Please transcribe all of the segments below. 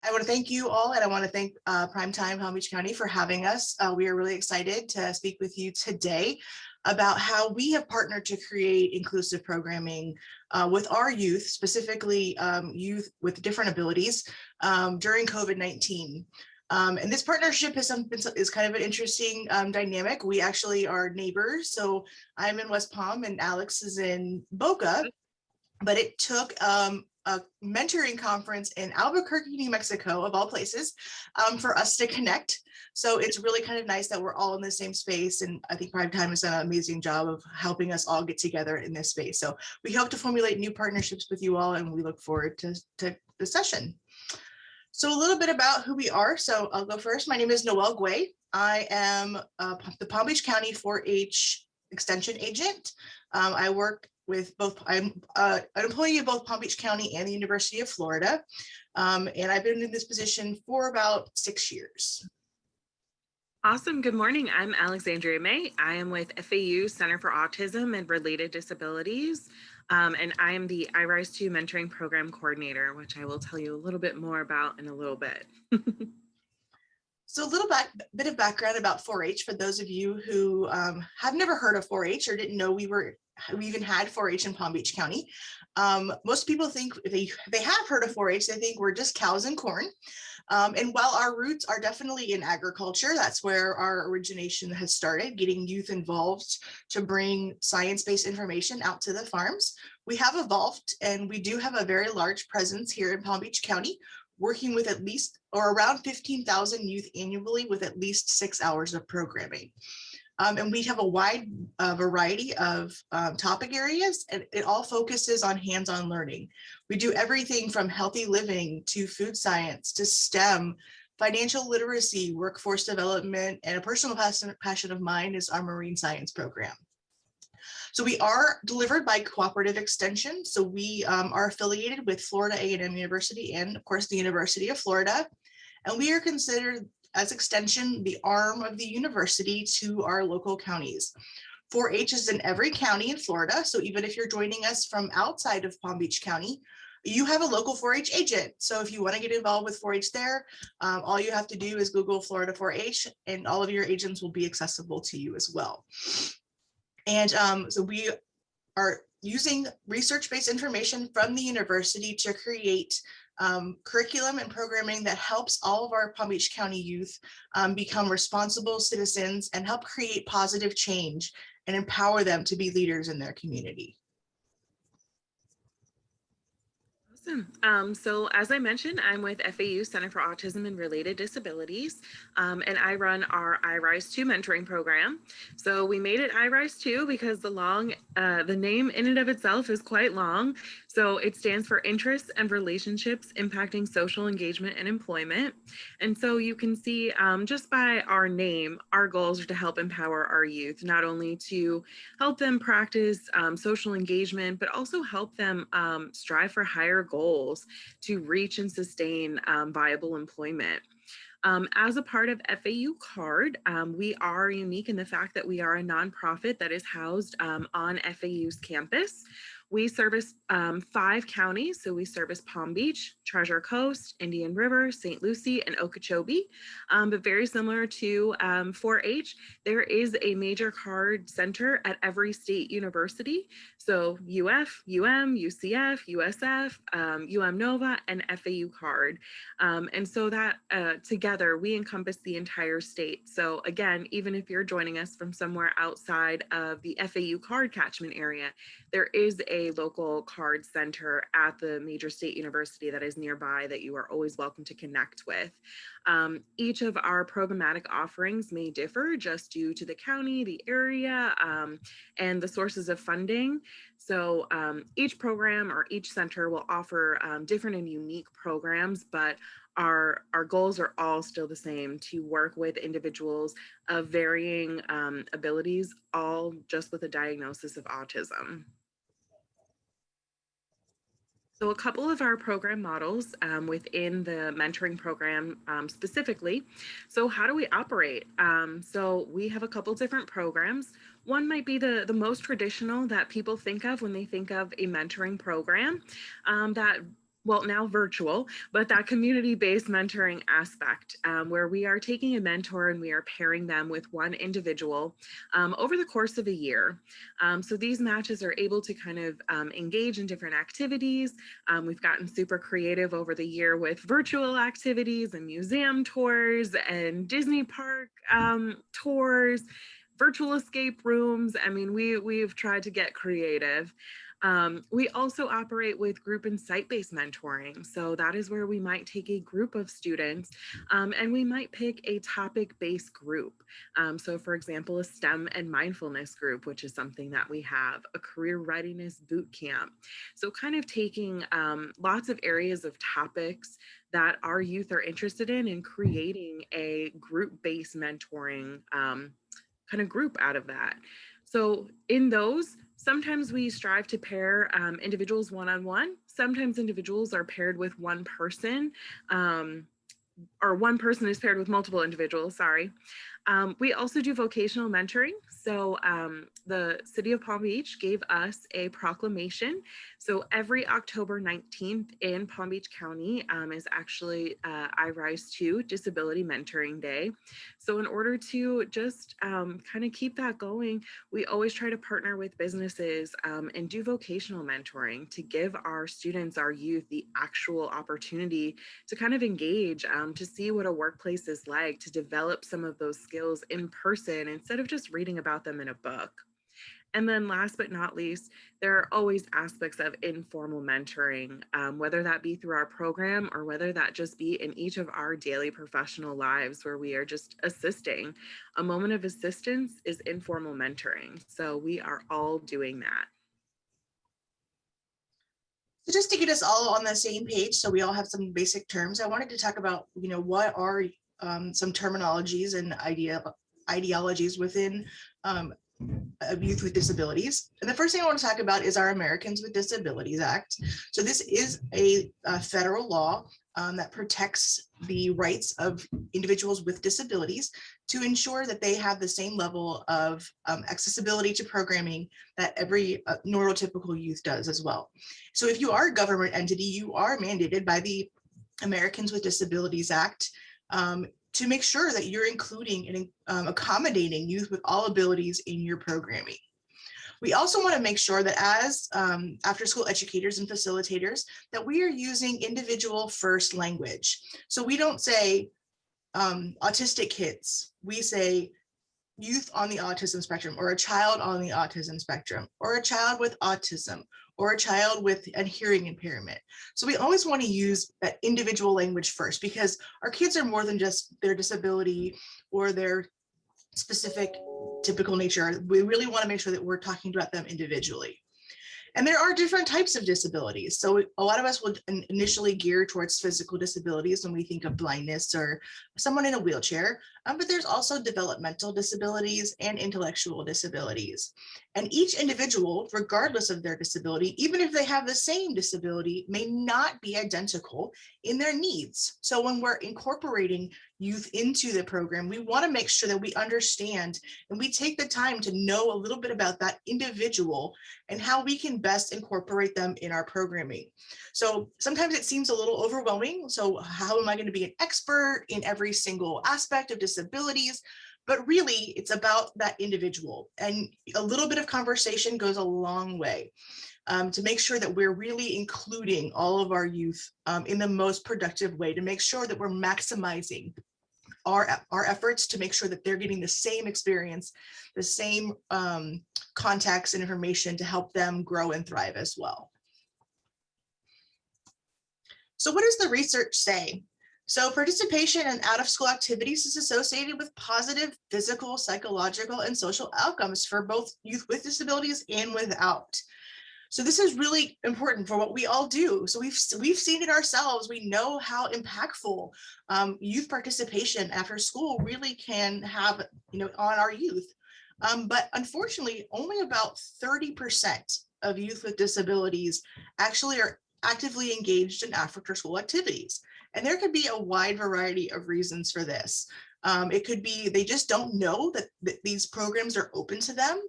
I want to thank you all, and I want to thank Primetime Palm Beach County for having us. We are really excited to speak with you today about how we have partnered to create inclusive programming with our youth, specifically youth with different abilities during COVID-19. And this partnership is kind of an interesting dynamic. We actually are neighbors. So I'm in West Palm and Alex is in Boca, but it took a mentoring conference in Albuquerque, New Mexico, of all places, for us to connect. So it's really kind of nice that we're all in the same space. And I think Primetime has done an amazing job of helping us all get together in this space. So we hope to formulate new partnerships with you all, and we look forward to the session. So a little bit about who we are. So I'll go first. My name is Noelle Guay. I am the Palm Beach County 4-H Extension Agent. I work with both, I'm an employee of both Palm Beach County and the University of Florida. And I've been in this position for about 6 years. Awesome. Good morning. I'm Alexandria May. I am with FAU Center for Autism and Related Disabilities. And I am the IRISE2 Mentoring Program Coordinator, which I will tell you a little bit more about in a little bit. So a little bit of background about 4-H for those of you who have never heard of 4-H or didn't know we even had 4-H in Palm Beach County. Most people think if they have heard of 4-H, they think we're just cows and corn. And while our roots are definitely in agriculture, that's where our origination has started, getting youth involved to bring science-based information out to the farms. We have evolved, and we do have a very large presence here in Palm Beach County, working with at least or around 15,000 youth annually with at least 6 hours of programming. And we have a wide variety of topic areas, and it all focuses on hands-on learning. We do everything from healthy living to food science to STEM, financial literacy, workforce development, and a personal passion of mine is our marine science program. So we are delivered by Cooperative Extension. So we are affiliated with Florida A&M University and, of course, the University of Florida. And we are considered as Extension the arm of the university to our local counties. 4-H is in every county in Florida. So even if you're joining us from outside of Palm Beach County, you have a local 4-H agent. So if you want to get involved with 4-H there, all you have to do is Google Florida 4-H, and all of your agents will be accessible to you as well. And so we are using research-based information from the university to create curriculum and programming that helps all of our Palm Beach County youth become responsible citizens and help create positive change and empower them to be leaders in their community. Awesome. So as I mentioned, I'm with FAU Center for Autism and Related Disabilities, and I run our IRISE2 mentoring program. So we made it IRISE2 because the name in and of itself is quite long. So it stands for Interests and Relationships Impacting Social Engagement and Employment. And so you can see just by our name, our goals are to help empower our youth, not only to help them practice social engagement, but also help them strive for higher goals to reach and sustain viable employment. As a part of FAU CARD, we are unique in the fact that we are a nonprofit that is housed on FAU's campus. We service 5 counties, so we service Palm Beach, Treasure Coast, Indian River, St. Lucie, and Okeechobee. But very similar to 4-H, there is a major CARD center at every state university. So UF, UCF, USF, Nova, and FAU CARD. And so that together, we encompass the entire state. So again, even if you're joining us from somewhere outside of the FAU CARD catchment area, there is a local CARD center at the major state university that is nearby that you are always welcome to connect with. Each of our programmatic offerings may differ just due to the county, the area, and the sources of funding. So each program or each center will offer different and unique programs, but our goals are all still the same: to work with individuals of varying abilities, all just with a diagnosis of autism. So a couple of our program models within the mentoring program specifically. So how do we operate? So we have a couple different programs. One might be the most traditional that people think of when they think of a mentoring program that well, now virtual, but that community-based mentoring aspect where we are taking a mentor and we are pairing them with one individual over the course of a year. So these matches are able to kind of engage in different activities. We've gotten super creative over the year with virtual activities and museum tours and Disney park tours, virtual escape rooms. I mean, we've tried to get creative. We also operate with group and site-based mentoring. So that is where we might take a group of students and we might pick a topic-based group. So for example, a STEM and mindfulness group, which is something that we have, a career readiness boot camp. So kind of taking lots of areas of topics that our youth are interested in and creating a group-based mentoring kind of group out of that. So in those, sometimes we strive to pair individuals one-on-one. Sometimes individuals are paired with one person, or one person is paired with multiple individuals, sorry. We also do vocational mentoring. So the city of Palm Beach gave us a proclamation. So every October 19th in Palm Beach County is actually IRISE2 Disability Mentoring Day. So in order to just kind of keep that going, we always try to partner with businesses and do vocational mentoring to give our students, our youth, the actual opportunity to kind of engage, to see what a workplace is like, to develop some of those skills in person instead of just reading about them in a book. And then last but not least, there are always aspects of informal mentoring, whether that be through our program or whether that just be in each of our daily professional lives where we are just assisting. A moment of assistance is informal mentoring. So we are all doing that. So just to get us all on the same page, so we all have some basic terms, I wanted to talk about, what are some terminologies and ideologies within youth with disabilities. And the first thing I want to talk about is our Americans with Disabilities Act. So this is a federal law that protects the rights of individuals with disabilities to ensure that they have the same level of accessibility to programming that every neurotypical youth does as well. So if you are a government entity, you are mandated by the Americans with Disabilities Act to make sure that you're including and accommodating youth with all abilities in your programming. We also want to make sure that as after-school educators and facilitators, that we are using individual first language. So we don't say autistic kids, we say youth on the autism spectrum, or a child on the autism spectrum, or a child with autism, or a child with a hearing impairment. So we always want to use that individual language first, because our kids are more than just their disability or their specific typical nature. We really want to make sure that we're talking about them individually. And there are different types of disabilities. So a lot of us will initially gear towards physical disabilities when we think of blindness or someone in a wheelchair, but there's also developmental disabilities and intellectual disabilities. And each individual, regardless of their disability, even if they have the same disability, may not be identical in their needs. So when we're incorporating youth into the program, we want to make sure that we understand and we take the time to know a little bit about that individual and how we can best incorporate them in our programming. So sometimes it seems a little overwhelming. So how am I going to be an expert in every single aspect of disabilities? But really, it's about that individual, and a little bit of conversation goes a long way to make sure that we're really including all of our youth in the most productive way, to make sure that we're maximizing our efforts to make sure that they're getting the same experience, the same contacts and information to help them grow and thrive as well. So what does the research say? So participation in out-of-school activities is associated with positive physical, psychological, and social outcomes for both youth with disabilities and without. So this is really important for what we all do. So we've seen it ourselves. We know how impactful youth participation after school really can have, on our youth. But unfortunately, only about 30% of youth with disabilities actually are actively engaged in after-school activities. And there could be a wide variety of reasons for this. It could be they just don't know that these programs are open to them.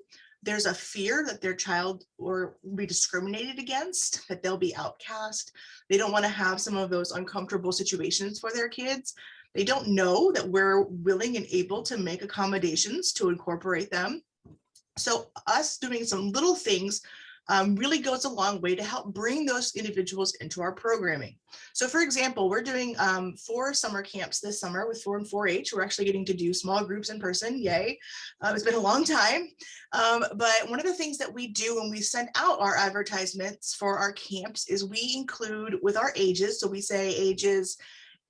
there's a fear that their child will be discriminated against, that they'll be outcast. They don't want to have some of those uncomfortable situations for their kids. They don't know that we're willing and able to make accommodations to incorporate them. So us doing some little things really goes a long way to help bring those individuals into our programming. So for example, we're doing 4 summer camps this summer with 4 and 4-H. We're actually getting to do small groups in person, yay. It's been a long time. But one of the things that we do when we send out our advertisements for our camps is we include with our ages, so we say ages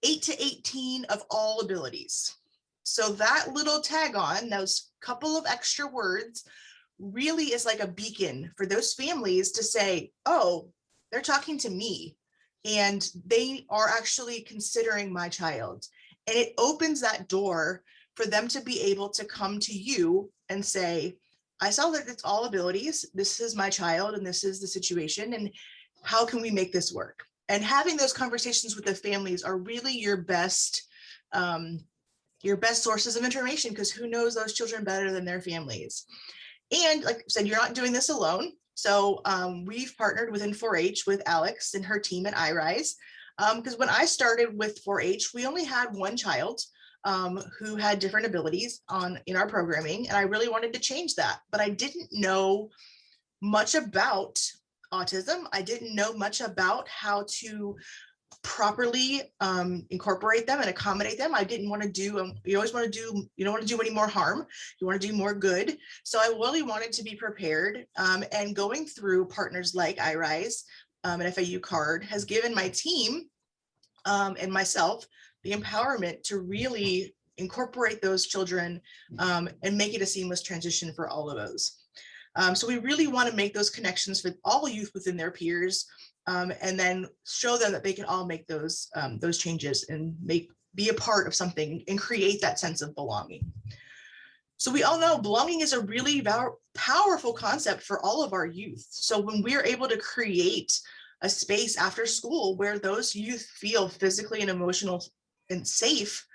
8 to 18 of all abilities. So that little tag on, those couple of extra words, really is like a beacon for those families to say, oh, they're talking to me and they are actually considering my child. And it opens that door for them to be able to come to you and say, I saw that it's all abilities. This is my child and this is the situation. And how can we make this work? And having those conversations with the families are really your best sources of information, because who knows those children better than their families. And like I said, you're not doing this alone. So we've partnered within 4-H with Alex and her team at IRISE, because when I started with 4-H, we only had one child who had different abilities in our programming, and I really wanted to change that, but I didn't know much about autism. I didn't know much about how to properly incorporate them and accommodate them. I didn't want to do, you always want to do, you don't want to do any more harm. You want to do more good. So I really wanted to be prepared, and going through partners like IRISE and FAU CARD has given my team and myself the empowerment to really incorporate those children and make it a seamless transition for all of those. So we really want to make those connections with all youth within their peers, and then show them that they can all make those changes and be a part of something and create that sense of belonging. So we all know belonging is a really powerful concept for all of our youth. So when we're able to create a space after school where those youth feel physically and emotional and safe,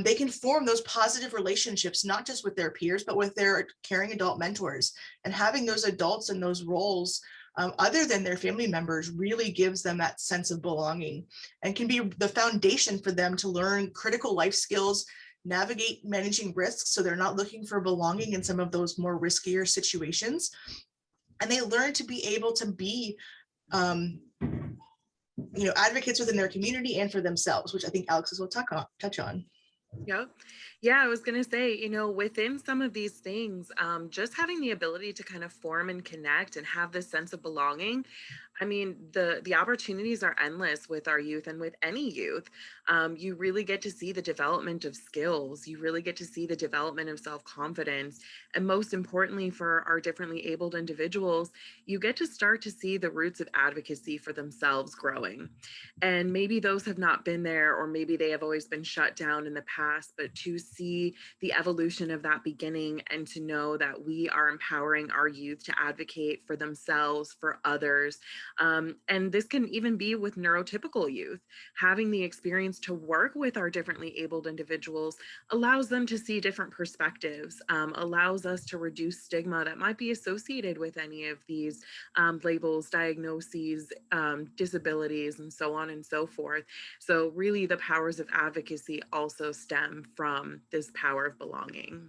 they can form those positive relationships, not just with their peers, but with their caring adult mentors. And having those adults in those roles other than their family members really gives them that sense of belonging and can be the foundation for them to learn critical life skills, navigate managing risks, so they're not looking for belonging in some of those more riskier situations. And they learn to be able to be advocates within their community and for themselves, which I think Alex will touch on. Yep. Yeah, I was going to say, within some of these things, just having the ability to kind of form and connect and have this sense of belonging. I mean, the opportunities are endless with our youth and with any youth. You really get to see the development of skills. You really get to see the development of self-confidence. And most importantly, for our differently abled individuals, you get to start to see the roots of advocacy for themselves growing. And maybe those have not been there, or maybe they have always been shut down in the past, but to see the evolution of that beginning and to know that we are empowering our youth to advocate for themselves, for others. And this can even be with neurotypical youth. Having the experience to work with our differently abled individuals allows them to see different perspectives, allows us to reduce stigma that might be associated with any of these labels, diagnoses, disabilities, and so on and so forth. So really the powers of advocacy also stem from this power of belonging.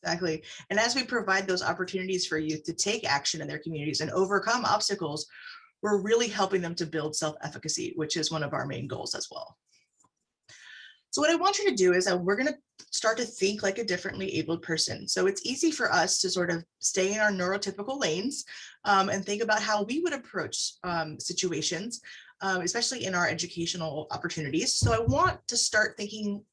Exactly. And as we provide those opportunities for youth to take action in their communities and overcome obstacles, we're really helping them to build self-efficacy, which is one of our main goals as well. So what I want you to do is we're going to start to think like a differently abled person. So it's easy for us to sort of stay in our neurotypical lanes and think about how we would approach situations, especially in our educational opportunities. So I want to start thinking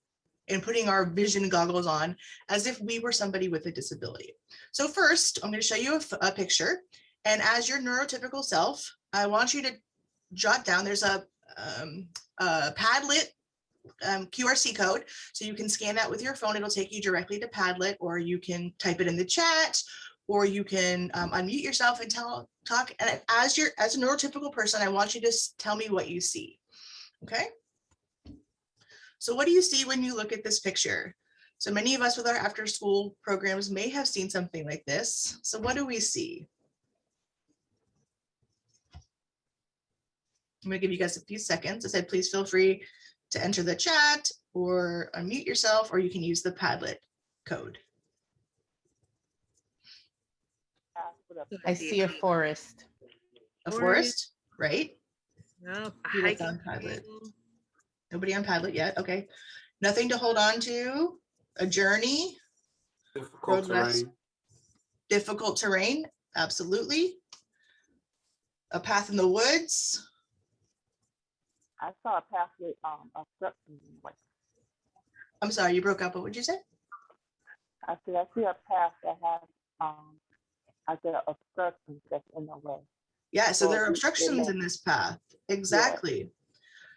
and putting our vision goggles on as if we were somebody with a disability. So first, I'm going to show you a picture. And as your neurotypical self, I want you to jot down, there's a Padlet QRC code. So you can scan that with your phone. It'll take you directly to Padlet, or you can type it in the chat, or you can unmute yourself and talk. And as a neurotypical person, I want you to tell me what you see. Okay. So what do you see when you look at this picture? So many of us with our after school programs may have seen something like this. So what do we see? I'm gonna give you guys a few seconds. I said, please feel free to enter the chat or unmute yourself, or you can use the Padlet code. I see a forest. A forest, right? Nope. Who left on Padlet? Nobody on Padlet yet, okay. Nothing to hold on to, a journey. Difficult terrain. Difficult terrain, absolutely. A path in the woods. I saw a path with obstructions. I'm sorry, you broke up. What would you say? I said I see a path that has I said obstructions that's in the way. Yeah, so there are Well, obstructions in this path. Exactly.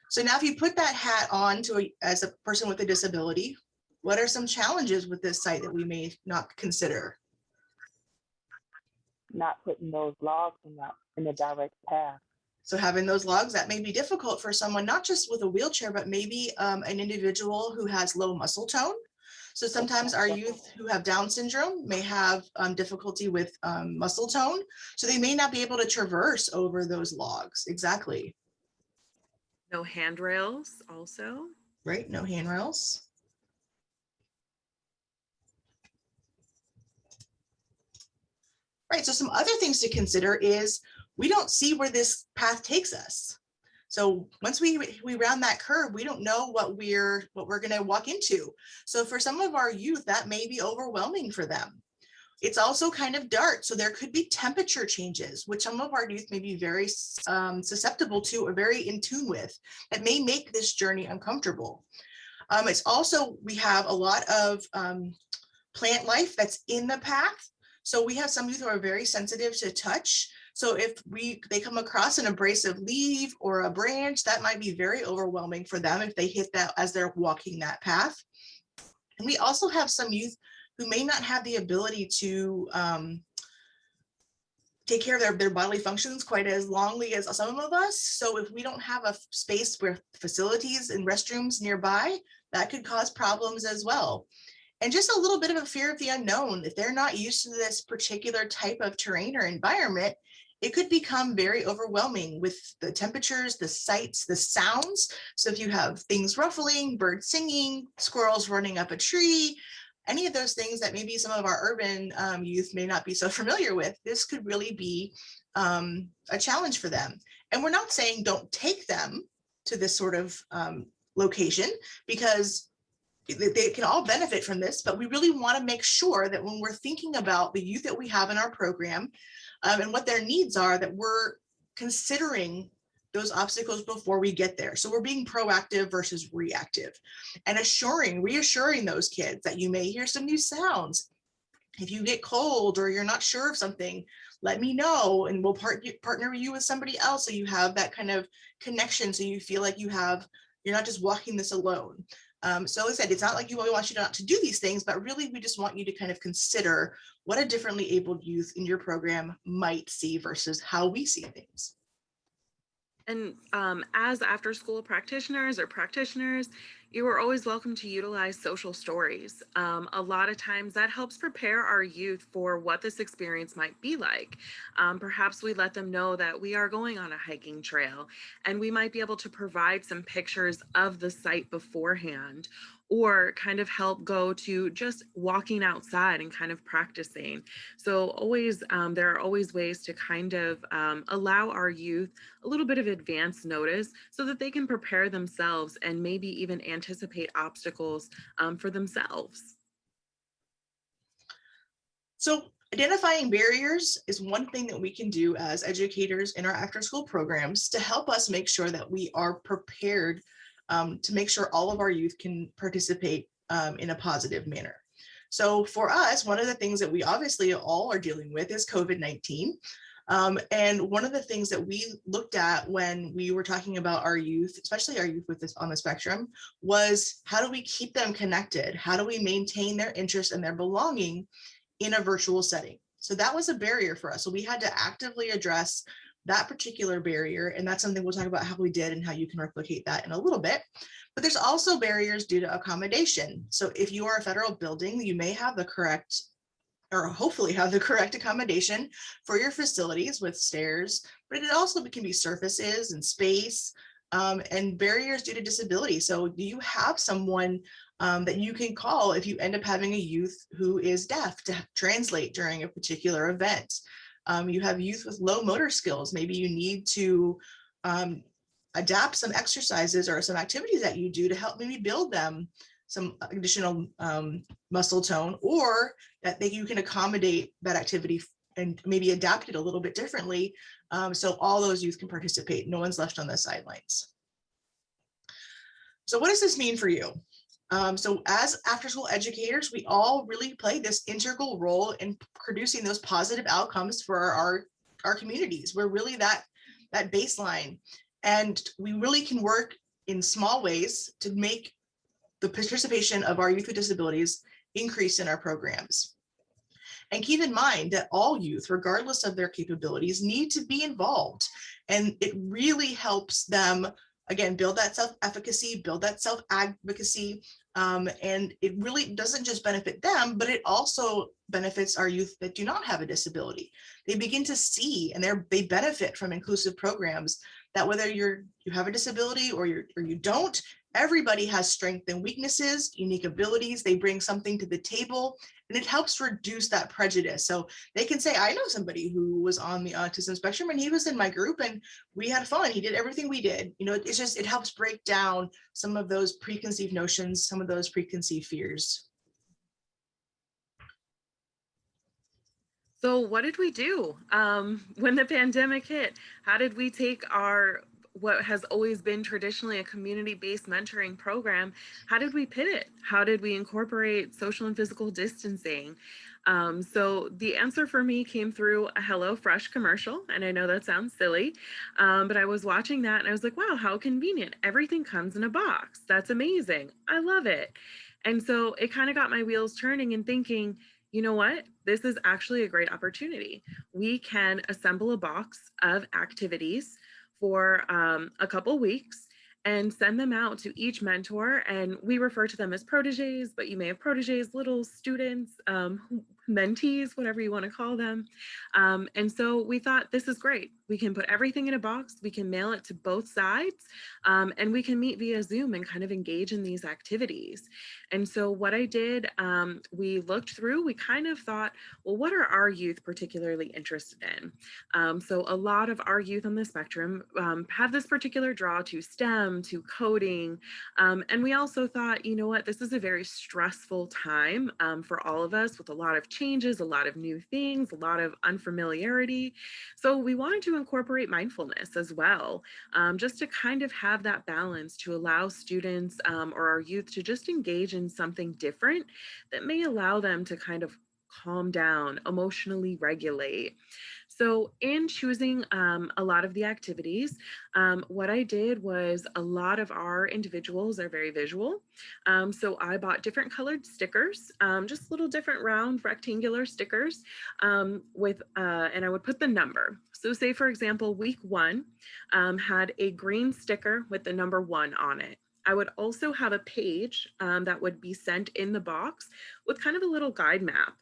So now if you put that hat on as a person with a disability, what are some challenges with this site that we may not consider? Not putting those logs in the direct path. So having those logs, that may be difficult for someone, not just with a wheelchair, but maybe an individual who has low muscle tone. So sometimes our youth who have Down syndrome may have difficulty with muscle tone. So they may not be able to traverse over those logs. Exactly. No handrails also. Right, no handrails. Right, so some other things to consider is we don't see where this path takes us. So once we round that curve, we don't know what we're going to walk into. So for some of our youth, that may be overwhelming for them. It's also kind of dark, so there could be temperature changes, which some of our youth may be very susceptible to or very in tune with, that may make this journey uncomfortable. It's also, we have a lot of plant life that's in the path. So we have some youth who are very sensitive to touch. So if they come across an abrasive leaf or a branch, that might be very overwhelming for them if they hit that as they're walking that path. And we also have some youth who may not have the ability to take care of their bodily functions quite as longly as some of us. So if we don't have a space where facilities and restrooms nearby, that could cause problems as well. And just a little bit of a fear of the unknown. If they're not used to this particular type of terrain or environment, it could become very overwhelming with the temperatures, the sights, the sounds. So if you have things ruffling, birds singing, squirrels running up a tree, any of those things that maybe some of our urban youth may not be so familiar with, this could really be a challenge for them. And we're not saying don't take them to this sort of location, because they can all benefit from this, but we really want to make sure that when we're thinking about the youth that we have in our program and what their needs are, that we're considering those obstacles before we get there. So we're being proactive versus reactive, and reassuring those kids that you may hear some new sounds. If you get cold or you're not sure of something, let me know and we'll partner you with somebody else, so you have that kind of connection, so you feel like you're not just walking this alone. So as I said, it's not like we want you not to do these things, but really we just want you to kind of consider what a differently abled youth in your program might see versus how we see things. And as after school practitioners, you are always welcome to utilize social stories. A lot of times that helps prepare our youth for what this experience might be like. Perhaps we let them know that we are going on a hiking trail, and we might be able to provide some pictures of the site beforehand, or kind of help go to just walking outside and kind of practicing. So always, there are always ways to kind of allow our youth a little bit of advance notice so that they can prepare themselves and maybe even anticipate obstacles for themselves. So identifying barriers is one thing that we can do as educators in our after school programs to help us make sure that we are prepared to make sure all of our youth can participate in a positive manner. So for us, one of the things that we obviously all are dealing with is COVID-19. And one of the things that we looked at when we were talking about our youth, especially our youth with this on the spectrum, was how do we keep them connected? How do we maintain their interest and their belonging in a virtual setting? So that was a barrier for us. So we had to actively address that particular barrier. And that's something we'll talk about how we did and how you can replicate that in a little bit. But there's also barriers due to accommodation. So if you are a federal building, you may have the correct, or hopefully have the correct accommodation for your facilities with stairs, but it also can be surfaces and space, and barriers due to disability. So do you have someone that you can call if you end up having a youth who is deaf to translate during a particular event? You have youth with low motor skills. Maybe you need to adapt some exercises or some activities that you do to help maybe build them some additional muscle tone, or that you can accommodate that activity and maybe adapt it a little bit differently, so all those youth can participate. No one's left on the sidelines. So what does this mean for you? So as after-school educators, we all really play this integral role in producing those positive outcomes for our communities. We're really that baseline, and we really can work in small ways to make the participation of our youth with disabilities increase in our programs. And keep in mind that all youth, regardless of their capabilities, need to be involved. And it really helps them, again, build that self-efficacy, build that self-advocacy. And it really doesn't just benefit them, but it also benefits our youth that do not have a disability. They begin to see and they benefit from inclusive programs that whether you have a disability or you don't, everybody has strengths and weaknesses, unique abilities. They bring something to the table, and it helps reduce that prejudice. So they can say, I know somebody who was on the autism spectrum and he was in my group and we had fun. He did everything we did. You know, it's just, it helps break down some of those preconceived notions, some of those preconceived fears. So what did we do when the pandemic hit? How did we take what has always been traditionally a community-based mentoring program? How did we pivot? How did we incorporate social and physical distancing? So the answer for me came through a HelloFresh commercial, and I know that sounds silly, but I was watching that and I was like, wow, how convenient. Everything comes in a box. That's amazing. I love it. And so it kind of got my wheels turning and thinking, you know what? This is actually a great opportunity. We can assemble a box of activities for a couple weeks and send them out to each mentor. And we refer to them as proteges, but you may have proteges, little students, mentees, whatever you want to call them. And so we thought, this is great. We can put everything in a box. We can mail it to both sides, and we can meet via Zoom and kind of engage in these activities. And so what I did, we looked through, we kind of thought, well, what are our youth particularly interested in? So a lot of our youth on the spectrum have this particular draw to STEM, to coding. And we also thought, you know what, this is a very stressful time for all of us, with a lot of changes, a lot of new things, a lot of unfamiliarity. So we wanted to incorporate mindfulness as well, just to kind of have that balance to allow students or our youth to just engage in something different that may allow them to kind of calm down, emotionally regulate. So in choosing a lot of the activities, what I did was, a lot of our individuals are very visual. So I bought different colored stickers, just little different round rectangular stickers and I would put the number. So say, for example, week 1 had a green sticker with the number 1 on it. I would also have a page that would be sent in the box with kind of a little guide map.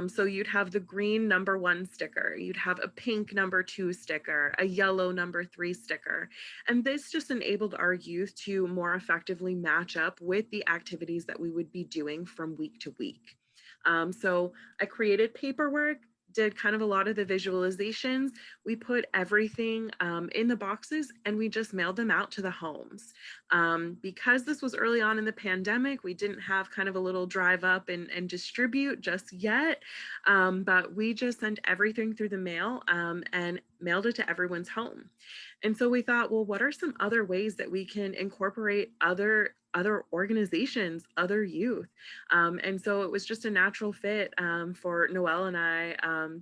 So you'd have the green number 1 sticker, you'd have a pink number 2 sticker, a yellow number 3 sticker. And this just enabled our youth to more effectively match up with the activities that we would be doing from week to week. So I created paperwork, did kind of a lot of the visualizations. We put everything in the boxes and we just mailed them out to the homes. Because this was early on in the pandemic, we didn't have kind of a little drive up and distribute just yet, but we just sent everything through the mail and mailed it to everyone's home. And so we thought, well, what are some other ways that we can incorporate other organizations, other youth? And so it was just a natural fit for Noelle and I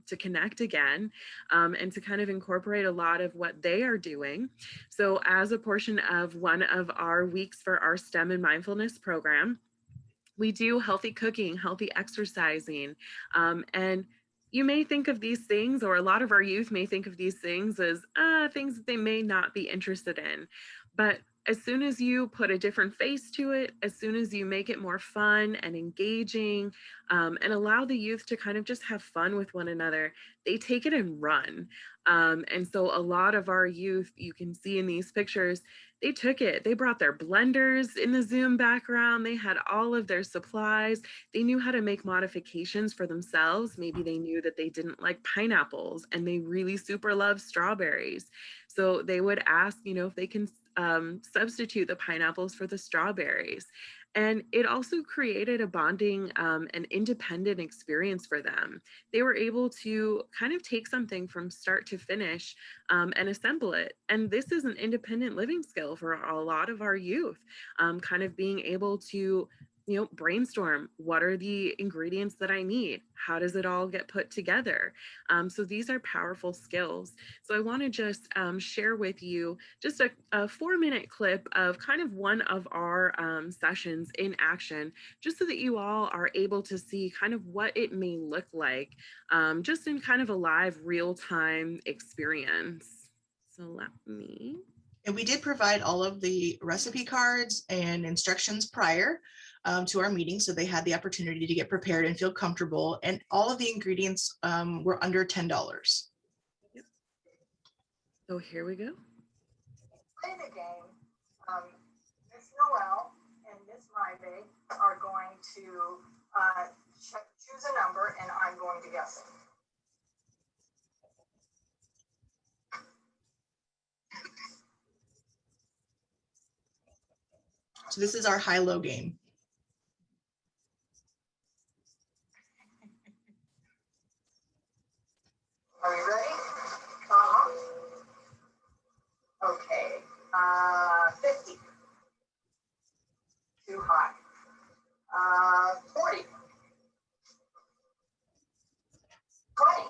to connect again and to kind of incorporate a lot of what they are doing. So as a portion of one of our weeks for our STEM and mindfulness program, we do healthy cooking, healthy exercising, and you may think of these things, or a lot of our youth may think of these things as things that they may not be interested in. But as soon as you put a different face to it, as soon as you make it more fun and engaging, and allow the youth to kind of just have fun with one another, they take it and run. And so a lot of our youth, you can see in these pictures, they took it. They brought their blenders in the Zoom background. They had all of their supplies. They knew how to make modifications for themselves. Maybe they knew that they didn't like pineapples and they really super love strawberries. So they would ask, if they can substitute the pineapples for the strawberries. And it also created a bonding and independent experience for them. They were able to kind of take something from start to finish and assemble it. And this is an independent living skill for a lot of our youth, kind of being able to brainstorm, what are the ingredients that I need? How does it all get put together? So these are powerful skills. So I want to just share with you just a 4-minute clip of kind of one of our sessions in action, just so that you all are able to see kind of what it may look like, just in kind of a live real-time experience. So let me. And we did provide all of the recipe cards and instructions prior to our meeting, so they had the opportunity to get prepared and feel comfortable. And all of the ingredients were under $10. Yep. So here we go. Play the game. Miss Noel and Miss Myve are going to choose a number, and I'm going to guess it. So this is our high-low game. Are we ready? Okay. 50. Too high. 40. 20.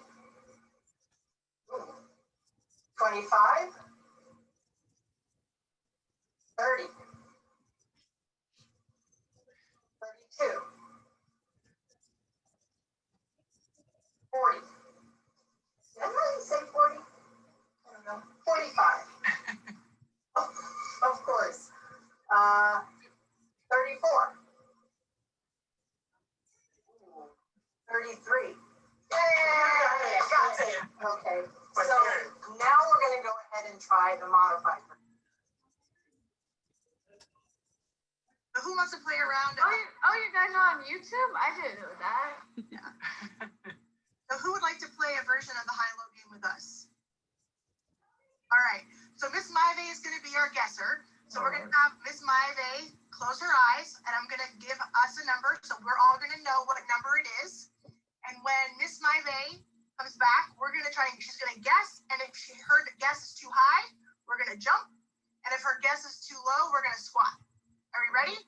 25. 30. 32. 40. Did I really say 40? I don't know. 45. Of course. 34. 33. Yay! Got it. Okay. So now we're going to go ahead and try the modified version. Who wants to play around? Oh, you guys are on YouTube? I didn't know that. Yeah. So who would like to play a version of the high-low game with us? All right. So Miss Myve is going to be our guesser. So we're going to have Miss Myve close her eyes, and I'm going to give us a number, so we're all going to know what number it is. And when Miss Myve comes back, she's going to guess, and if her guess is too high, we're going to jump. And if her guess is too low, we're going to squat. Are we ready?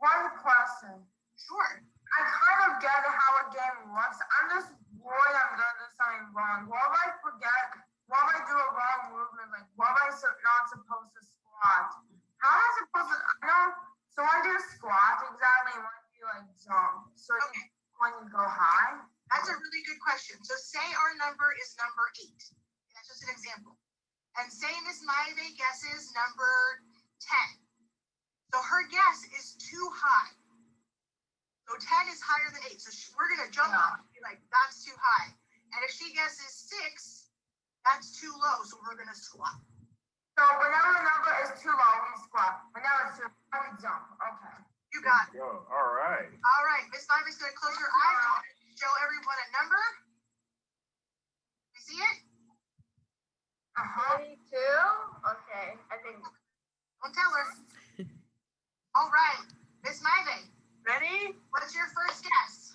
One question. Sure. I kind of get how a game works. I'm just worried I'm going to do something wrong. What if I forget? What if I do a wrong movement? Like, what if I'm not supposed to squat? How am I supposed to? I know. So when I do squat, exactly when I do like jump. So Okay. When you go high. That's a really good question. So say our number is number 8. That's just an example. And say Miss Myve guesses number 10. So her guess is too high. So 10 is higher than 8. So we're going to jump up and be like, that's too high. And if she guesses 6, that's too low. So we're going to squat. So whenever the number is too low, we squat. Whenever it's too high, we jump. Okay. You got it. All right. All right. Miss Myve is going to close her eyes and show everyone a number. You see it? 22? Okay. I think. Don't tell her. All right. Miss Myve. Ready? What's your first guess?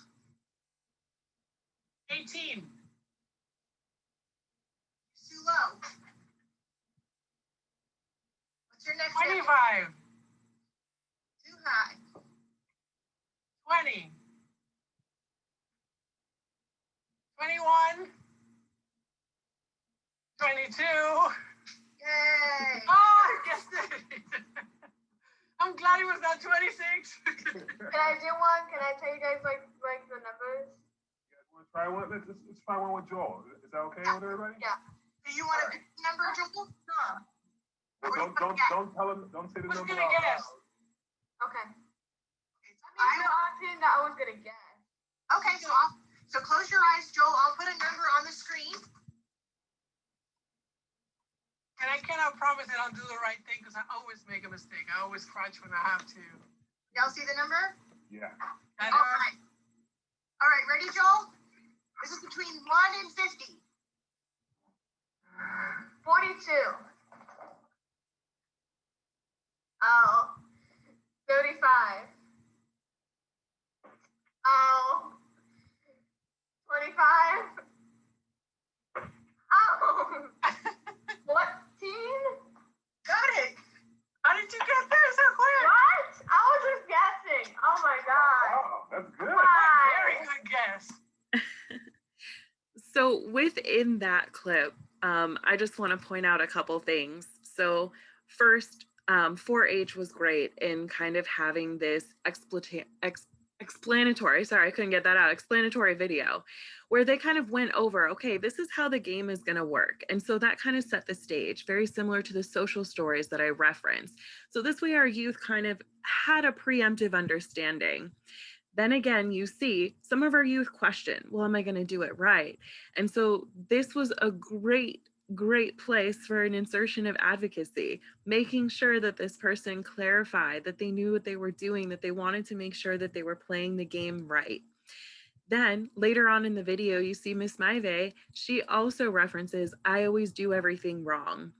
18. Too low. What's your next guess? 25. Too high. 20. 21. 22. Yay! Oh, I guessed it. I'm glad it was not 26. Can I do one? Can I tell you guys like the numbers? try one. Let's try one with Joel. Is that okay with everybody? Yeah. Do you want to pick the number, Joel? No. Don't tell him. Don't say the Who's number gonna out guess? loud. Okay. I I know offhand that I was gonna guess. Okay, so close your eyes, Joel. I'll put a number on the screen. And I cannot promise that I'll do the right thing because I always make a mistake. I always crunch when I have to. Y'all see the number? Yeah. That All right. All right, ready, Joel? This is between 1 and 50. 42. Oh. 35. Oh. 25. Oh. 14. Got it. How did you get there so quick? What? I was just guessing. Oh my god. Wow, that's good. Very good guess. So within that clip, I just want to point out a couple things. So first, 4-H was great in kind of having this explanatory, sorry, I couldn't get that out, explanatory video where they kind of went over, okay, this is how the game is going to work. And so that kind of set the stage, very similar to the social stories that I referenced. So this way our youth kind of had a preemptive understanding. Then again, you see some of our youth question, well, am I going to do it right? And so this was a great place for an insertion of advocacy, making sure that this person clarified that they knew what they were doing, that they wanted to make sure that they were playing the game right. Then later on in the video, you see Miss Maive, she also references, I always do everything wrong.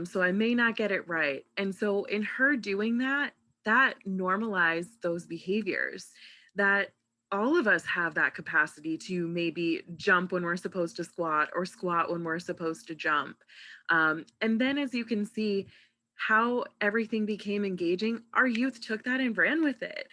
So I may not get it right. And so in her doing that, that normalized those behaviors, that all of us have that capacity to maybe jump when we're supposed to squat or squat when we're supposed to jump. And then as you can see, how everything became engaging, our youth took that and ran with it.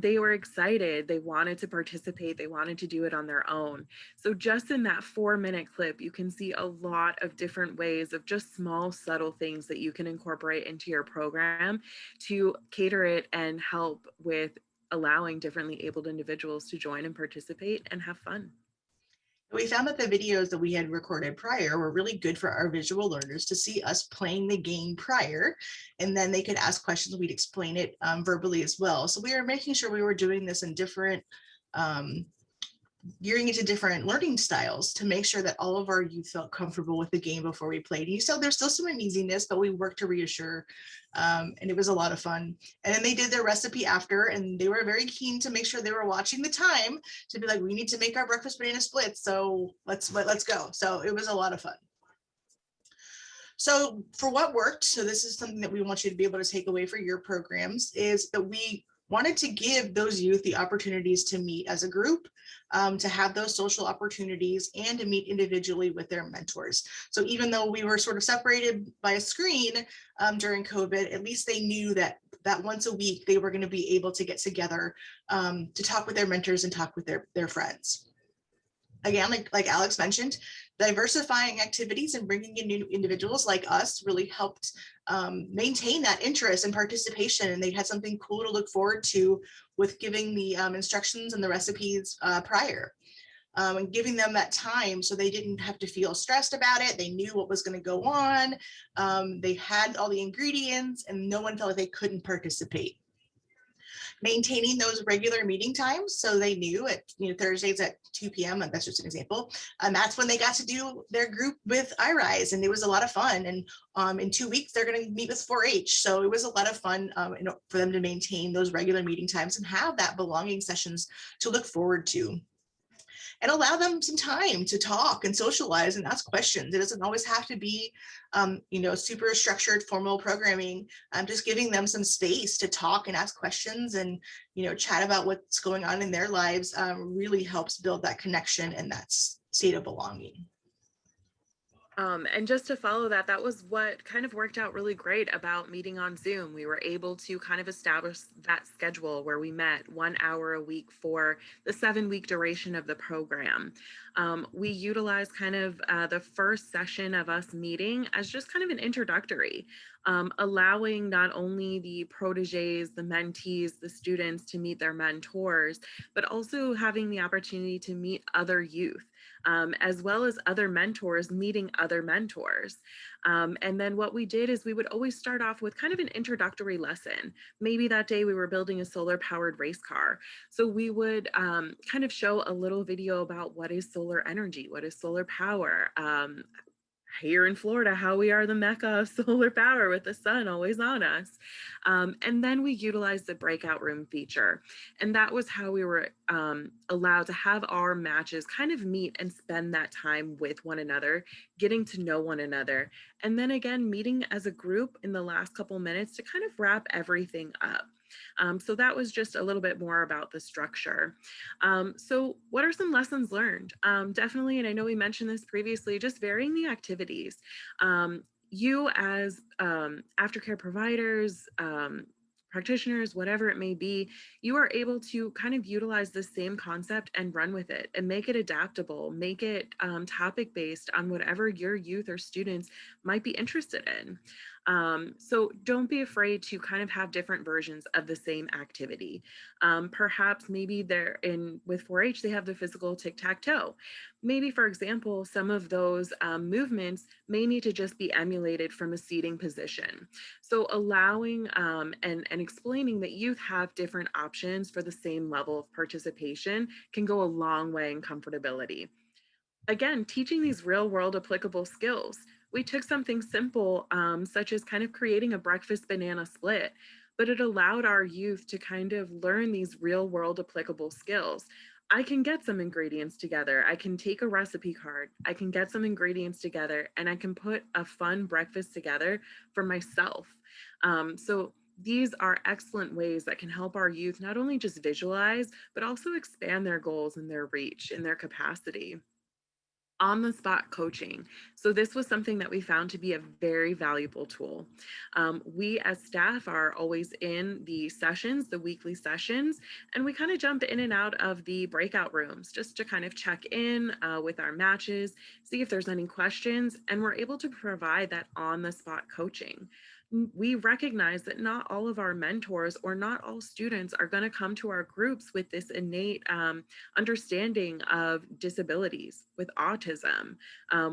They were excited, they wanted to participate, they wanted to do it on their own. So just in that 4-minute clip, you can see a lot of different ways of just small, subtle things that you can incorporate into your program to cater it and help with allowing differently abled individuals to join and participate and have fun. We found that the videos that we had recorded prior were really good for our visual learners to see us playing the game prior, and then they could ask questions. We'd explain it verbally as well. So we were making sure we were doing this in different, gearing into different learning styles to make sure that all of our youth felt comfortable with the game before we played. You saw there's still some uneasiness, but we worked to reassure, and it was a lot of fun. And then they did their recipe after, and they were very keen to make sure they were watching the time to be like, we need to make our breakfast banana splits, so let's go. So it was a lot of fun. So for what worked, so this is something that we want you to be able to take away for your programs, is that we wanted to give those youth the opportunities to meet as a group, to have those social opportunities, and to meet individually with their mentors. So even though we were sort of separated by a screen during COVID, at least they knew that once a week they were going to be able to get together to talk with their mentors and talk with their friends. Again, like Alex mentioned, diversifying activities and bringing in new individuals like us really helped maintain that interest and participation, and they had something cool to look forward to with giving the instructions and the recipes prior, and giving them that time so they didn't have to feel stressed about it. They knew what was going to go on. They had all the ingredients, and no one felt like they couldn't participate. Maintaining those regular meeting times, so they knew at Thursdays at 2 p.m. and that's just an example, and that's when they got to do their group with IRISE, and it was a lot of fun. And in 2 weeks they're going to meet with 4-H, so it was a lot of fun for them to maintain those regular meeting times and have that belonging sessions to look forward to, and allow them some time to talk and socialize and ask questions. It doesn't always have to be, super structured formal programming. Just giving them some space to talk and ask questions and, chat about what's going on in their lives really helps build that connection and that state of belonging. And just to follow that, that was what kind of worked out really great about meeting on Zoom. We were able to kind of establish that schedule where we met 1 hour a week for the 7-week duration of the program. We utilized kind of the first session of us meeting as just kind of an introductory. allowing not only the proteges, the mentees, the students to meet their mentors, but also having the opportunity to meet other youth, as well as other mentors meeting other mentors. And then what we did is we would always start off with kind of an introductory lesson. Maybe that day we were building a solar powered race car. So we would kind of show a little video about what is solar energy, what is solar power, here in Florida, how we are the mecca of solar power with the sun always on us. And then we utilized the breakout room feature. And that was how we were allowed to have our matches kind of meet and spend that time with one another, getting to know one another. And then again, meeting as a group in the last couple minutes to kind of wrap everything up. So that was just a little bit more about the structure. So what are some lessons learned? Definitely, and I know we mentioned this previously, just varying the activities. You as aftercare providers, practitioners, whatever it may be, you are able to kind of utilize the same concept and run with it and make it adaptable, make it topic based on whatever your youth or students might be interested in. So don't be afraid to kind of have different versions of the same activity. Perhaps maybe they're with 4-H, they have the physical tic-tac-toe. Maybe, for example, some of those movements may need to just be emulated from a seating position. So allowing and explaining that youth have different options for the same level of participation can go a long way in comfortability. Again, teaching these real world applicable skills. We took something simple, such as kind of creating a breakfast banana split, but it allowed our youth to kind of learn these real world applicable skills. I can get some ingredients together. I can take a recipe card. I can get some ingredients together and I can put a fun breakfast together for myself. So these are excellent ways that can help our youth not only just visualize, but also expand their goals and their reach and their capacity. On-the-spot coaching. So this was something that we found to be a very valuable tool. We as staff are always in the sessions, the weekly sessions, and we kind of jump in and out of the breakout rooms just to kind of check in with our matches, see if there's any questions, and we're able to provide that on-the-spot coaching. We recognize that not all of our mentors or not all students are going to come to our groups with this innate understanding of disabilities, with autism,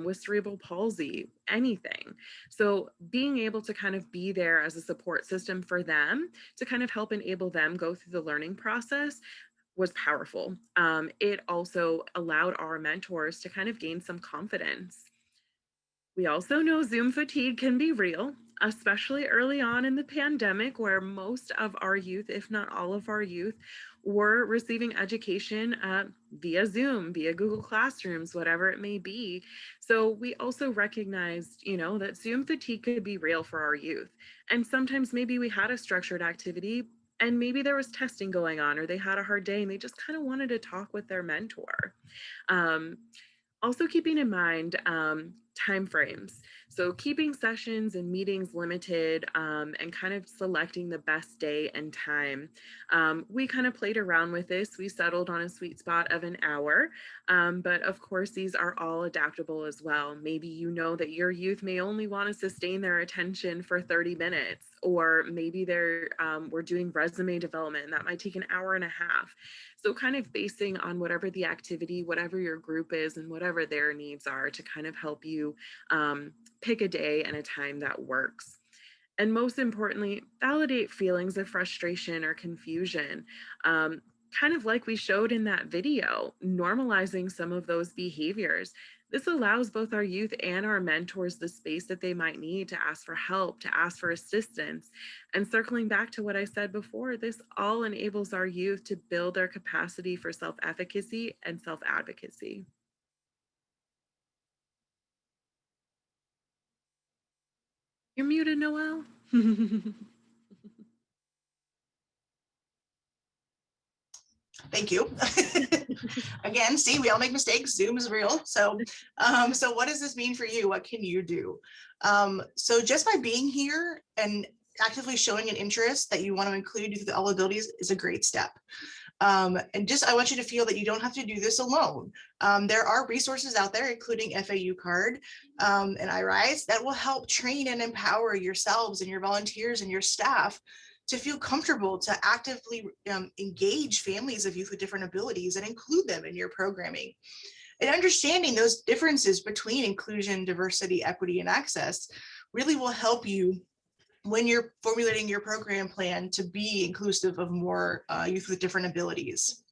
with cerebral palsy, anything. So being able to kind of be there as a support system for them to kind of help enable them go through the learning process was powerful. It also allowed our mentors to kind of gain some confidence. We also know Zoom fatigue can be real, especially early on in the pandemic, where most of our youth, if not all of our youth, were receiving education via Zoom, via Google Classrooms, whatever it may be. So we also recognized, that Zoom fatigue could be real for our youth. And sometimes maybe we had a structured activity and maybe there was testing going on, or they had a hard day and they just kind of wanted to talk with their mentor. Also keeping in mind timeframes. So keeping sessions and meetings limited and kind of selecting the best day and time. We kind of played around with this. We settled on a sweet spot of an hour, but of course these are all adaptable as well. Maybe you know that your youth may only want to sustain their attention for 30 minutes, or maybe we're doing resume development and that might take an hour and a half. So kind of basing on whatever the activity, whatever your group is and whatever their needs are to kind of help you pick a day and a time that works. And most importantly, validate feelings of frustration or confusion. Kind of like we showed in that video, normalizing some of those behaviors. This allows both our youth and our mentors the space that they might need to ask for help, to ask for assistance. And circling back to what I said before, this all enables our youth to build their capacity for self-efficacy and self-advocacy. You're muted, Noelle. Thank you. Again, see, we all make mistakes. Zoom is real. So what does this mean for you? What can you do? So just by being here and actively showing an interest that you want to include youth with all abilities is a great step. And just, I want you to feel that you don't have to do this alone. There are resources out there, including FAU Card and IRISE, that will help train and empower yourselves and your volunteers and your staff to feel comfortable to actively engage families of youth with different abilities and include them in your programming. And understanding those differences between inclusion, diversity, equity, and access really will help you when you're formulating your program plan to be inclusive of more youth with different abilities.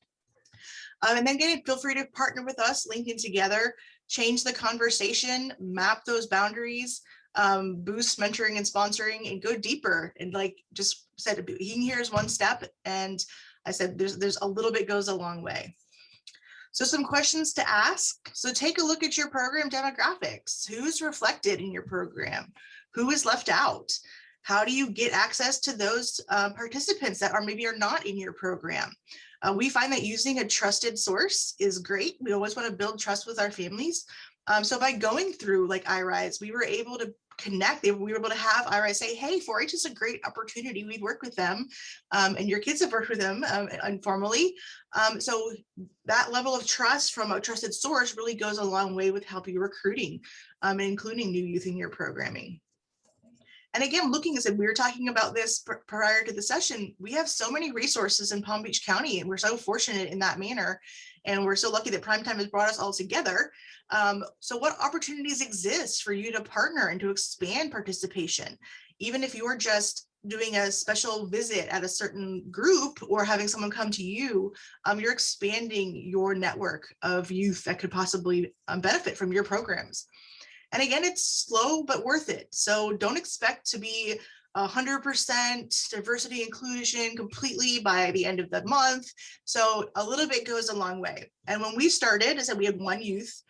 And then again, feel free to partner with us, linking together, change the conversation, map those boundaries, boost mentoring and sponsoring, and go deeper. And like just said, being here is one step. And I said, there's a little bit goes a long way. So some questions to ask. So take a look at your program demographics. Who's reflected in your program? Who is left out? How do you get access to those participants that maybe are not in your program? We find that using a trusted source is great. We always want to build trust with our families. So by going through like IRISE, we were able to connect. We were able to have IRISE say, hey, 4-H is a great opportunity. We've worked with them and your kids have worked with them informally. So that level of trust from a trusted source really goes a long way with helping you recruiting and including new youth in your programming. And again, looking, as we were talking about this prior to the session, we have so many resources in Palm Beach County, and we're so fortunate in that manner. And we're so lucky that Primetime has brought us all together. So what opportunities exist for you to partner and to expand participation? Even if you're just doing a special visit at a certain group or having someone come to you, you're expanding your network of youth that could possibly benefit from your programs. And again, it's slow, but worth it. So don't expect to be 100% diversity inclusion completely by the end of the month. So a little bit goes a long way. And when we started, I said we had one youth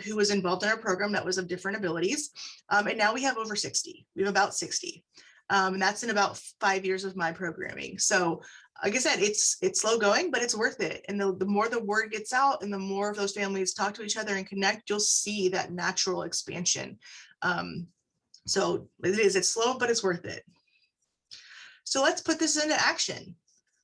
who was involved in our program that was of different abilities. And now we have over 60. We have about 60. And that's in about 5 years of my programming. So like I said, it's slow going, but it's worth it. And the more the word gets out and the more of those families talk to each other and connect, you'll see that natural expansion. So it's slow, but it's worth it. So let's put this into action.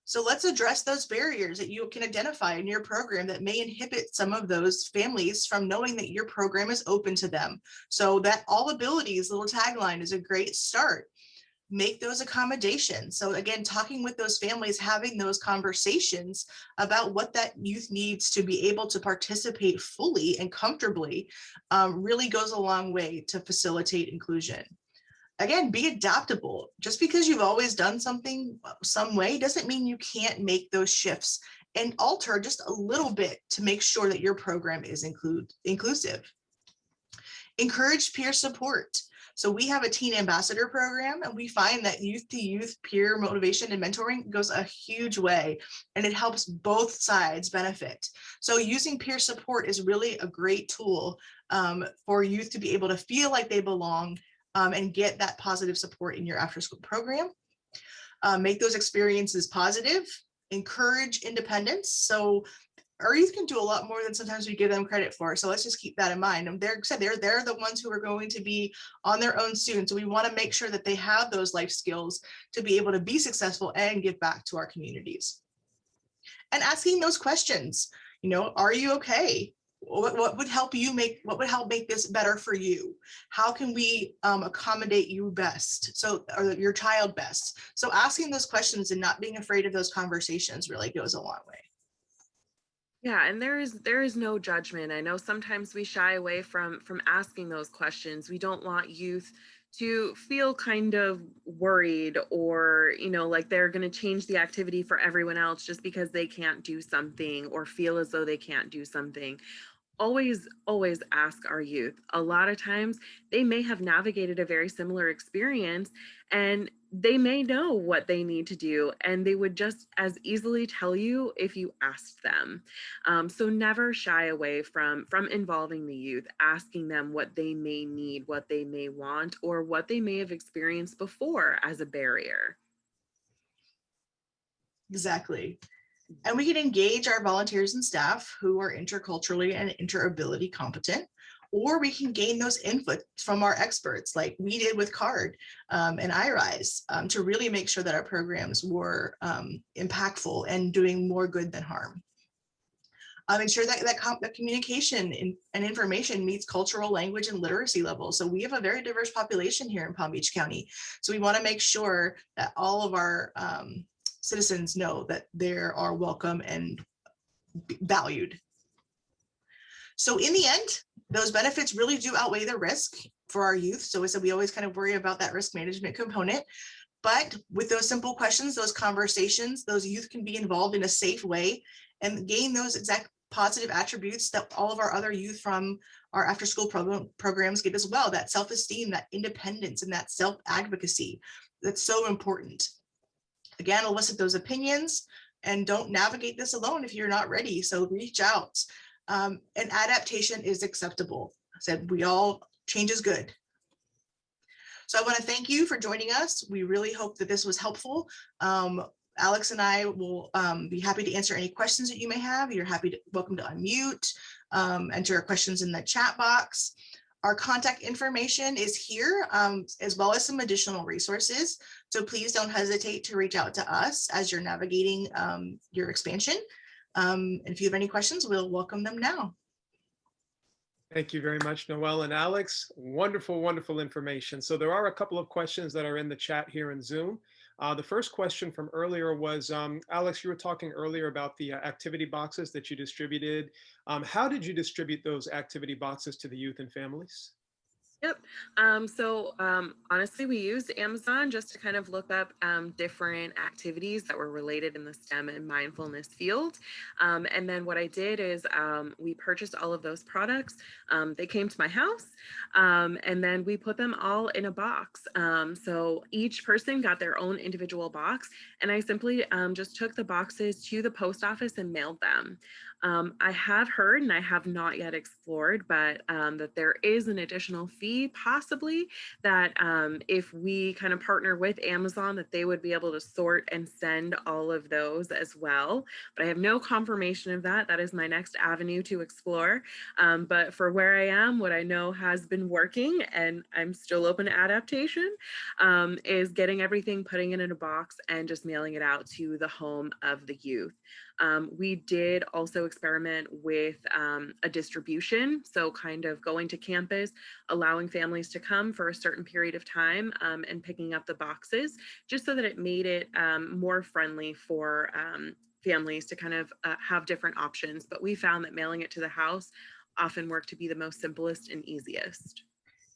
So let's address those barriers that you can identify in your program that may inhibit some of those families from knowing that your program is open to them. So that all abilities little tagline is a great start. Make those accommodations. So again, talking with those families, having those conversations about what that youth needs to be able to participate fully and comfortably really goes a long way to facilitate inclusion. Again, be adaptable. Just because you've always done something some way doesn't mean you can't make those shifts and alter just a little bit to make sure that your program is inclusive. Encourage peer support. So we have a teen ambassador program, and we find that youth to youth peer motivation and mentoring goes a huge way, and it helps both sides benefit. So using peer support is really a great tool for youth to be able to feel like they belong and get that positive support in your after school program. Make those experiences positive, encourage independence. So our youth can do a lot more than sometimes we give them credit for. So let's just keep that in mind. And they're the ones who are going to be on their own soon. So we want to make sure that they have those life skills to be able to be successful and give back to our communities. And asking those questions, are you okay? What would help make this better for you? How can we accommodate you best? Or your child best. So asking those questions and not being afraid of those conversations really goes a long way. Yeah, and there is no judgment. I know sometimes we shy away from asking those questions. We don't want youth to feel kind of worried or, like they're going to change the activity for everyone else just because they can't do something or feel as though they can't do something. Always ask our youth. A lot of times they may have navigated a very similar experience and they may know what they need to do, and they would just as easily tell you if you asked them. So never shy away from involving the youth, asking them what they may need, what they may want, or what they may have experienced before as a barrier. Exactly. And we can engage our volunteers and staff who are interculturally and interability competent, or we can gain those inputs from our experts like we did with CARD and IRISE to really make sure that our programs were impactful and doing more good than harm. Ensure that communication and information meets cultural, language, and literacy levels. So we have a very diverse population here in Palm Beach County. So we want to make sure that all of our citizens know that they are welcome and valued. So in the end, those benefits really do outweigh the risk for our youth. So we always kind of worry about that risk management component. But with those simple questions, those conversations, those youth can be involved in a safe way and gain those exact positive attributes that all of our other youth from our after school programs get as well. That self-esteem, that independence, and that self-advocacy. That's so important. Again, elicit those opinions and don't navigate this alone if you're not ready. So reach out. And adaptation is acceptable. I said, change is good. So I want to thank you for joining us. We really hope that this was helpful. Alex and I will be happy to answer any questions that you may have. You're welcome to unmute, enter your questions in the chat box. Our contact information is here, as well as some additional resources. So please don't hesitate to reach out to us as you're navigating your expansion. And if you have any questions, we'll welcome them now. Thank you very much, Noelle and Alex. Wonderful, wonderful information. So there are a couple of questions that are in the chat here in Zoom. The first question from earlier was, Alex, you were talking earlier about the activity boxes that you distributed. How did you distribute those activity boxes to the youth and families? Yep. Honestly, we used Amazon just to kind of look up different activities that were related in the STEM and mindfulness field. And then what I did is we purchased all of those products. They came to my house, and then we put them all in a box. So each person got their own individual box, and I simply just took the boxes to the post office and mailed them. I have heard, and I have not yet explored, but that there is an additional fee possibly that if we kind of partner with Amazon, that they would be able to sort and send all of those as well. But I have no confirmation of that. That is my next avenue to explore. But for where I am, what I know has been working, and I'm still open to adaptation, is getting everything, putting it in a box, and just mailing it out to the home of the youth. We did also experiment with a distribution, so kind of going to campus, allowing families to come for a certain period of time and picking up the boxes, just so that it made it more friendly for families to kind of have different options. But we found that mailing it to the house often worked to be the most simplest and easiest.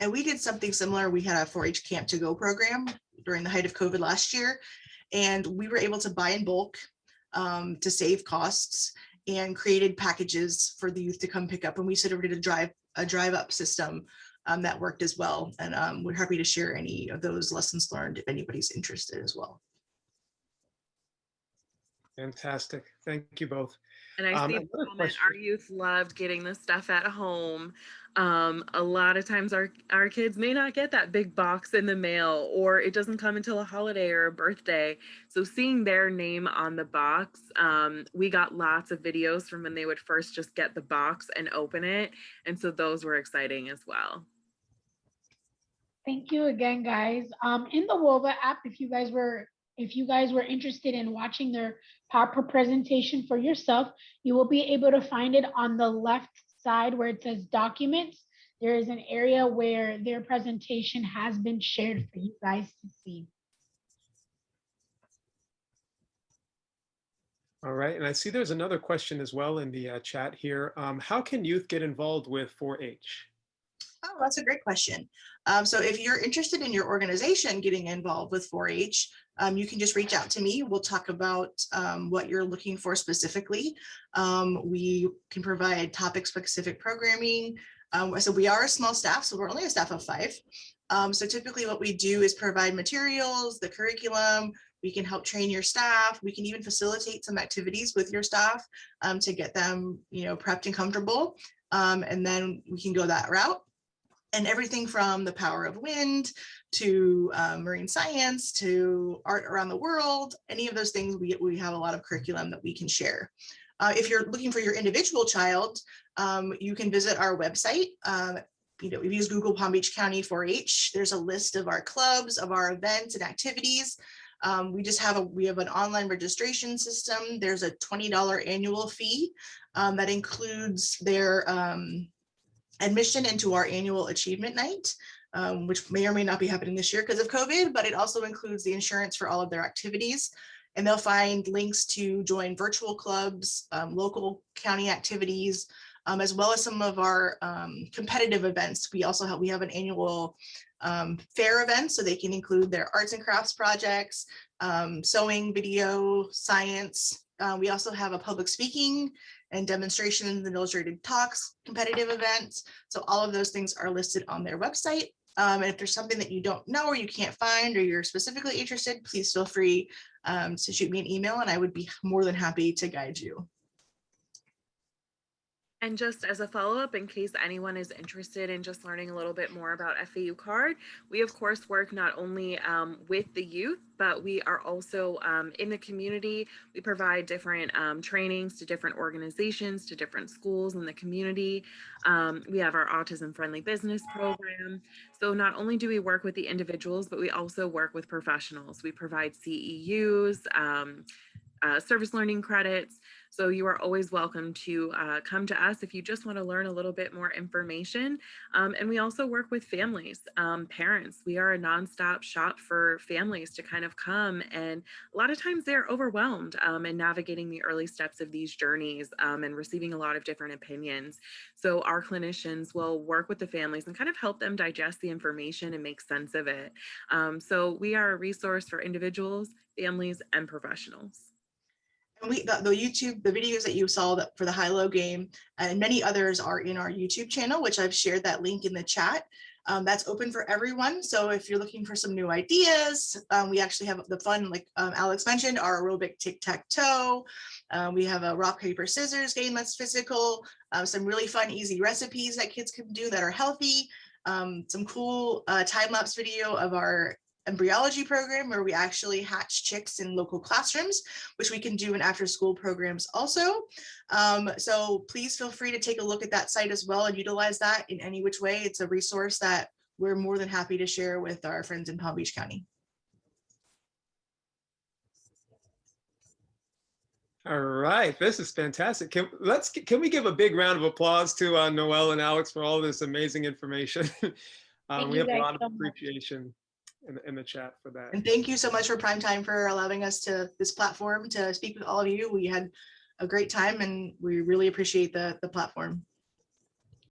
And we did something similar. We had a 4-H Camp to Go program during the height of COVID last year, and we were able to buy in bulk to save costs, and created packages for the youth to come pick up. And we sort of did a drive up system that worked as well. And we're happy to share any of those lessons learned if anybody's interested as well. Fantastic. Thank you both. And I see the comment, our youth loved getting the stuff at home. A lot of times our kids may not get that big box in the mail, or it doesn't come until a holiday or a birthday. So seeing their name on the box, we got lots of videos from when they would first just get the box and open it. And so those were exciting as well. Thank you again, guys. In the WOVA app, if you guys were interested in watching their PowerPoint presentation for yourself, you will be able to find it on the left side where it says documents. There is an area where their presentation has been shared for you guys to see. All right, and I see there's another question as well in the chat here. How can youth get involved with 4-H? Oh, that's a great question. So if you're interested in your organization getting involved with 4-H, you can just reach out to me. We'll talk about what you're looking for specifically. We can provide topic-specific programming. So we are a small staff, so we're only a staff of 5. So typically what we do is provide materials, the curriculum. We can help train your staff. We can even facilitate some activities with your staff to get them, prepped and comfortable. And then we can go that route. And everything from the power of wind to marine science to art around the world, any of those things, we have a lot of curriculum that we can share. If you're looking for your individual child, you can visit our website. We've used Google Palm Beach County 4-H. There's a list of our clubs, of our events and activities. We have an online registration system. There's a $20 annual fee that includes their admission into our annual achievement night, which may or may not be happening this year because of COVID, but it also includes the insurance for all of their activities. And they'll find links to join virtual clubs, local county activities, as well as some of our competitive events. We have an annual fair event, so they can include their arts and crafts projects, sewing, video, science. We also have a public speaking and demonstrations and illustrated talks, competitive events. So all of those things are listed on their website. And if there's something that you don't know or you can't find or you're specifically interested, please feel free to shoot me an email and I would be more than happy to guide you. And just as a follow-up, in case anyone is interested in just learning a little bit more about FAU CARD, we of course work not only with the youth, but we are also in the community. We provide different trainings to different organizations, to different schools in the community. We have our autism friendly business program. So not only do we work with the individuals, but we also work with professionals. We provide CEUs, service learning credits. So you are always welcome to come to us if you just want to learn a little bit more information. And we also work with families, parents. We are a nonstop shop for families to kind of come. And a lot of times they're overwhelmed in navigating the early steps of these journeys and receiving a lot of different opinions. So our clinicians will work with the families and kind of help them digest the information and make sense of it. So we are a resource for individuals, families, and professionals. And the videos that you saw for the high-low game and many others are in our YouTube channel, which I've shared that link in the chat. That's open for everyone. So if you're looking for some new ideas, we actually have the fun, like Alex mentioned, our aerobic tic-tac-toe. We have a rock, paper, scissors game that's physical, some really fun, easy recipes that kids can do that are healthy, some cool time-lapse video of our embryology program where we actually hatch chicks in local classrooms, which we can do in after school programs also. So please feel free to take a look at that site as well and utilize that in any which way. It's a resource that we're more than happy to share with our friends in Palm Beach County. All right, this is fantastic. Can we give a big round of applause to Noelle and Alex for all this amazing information? We have a lot of appreciation in the chat for that. And thank you so much for Primetime for allowing us this platform to speak with all of you. We had a great time and we really appreciate the platform.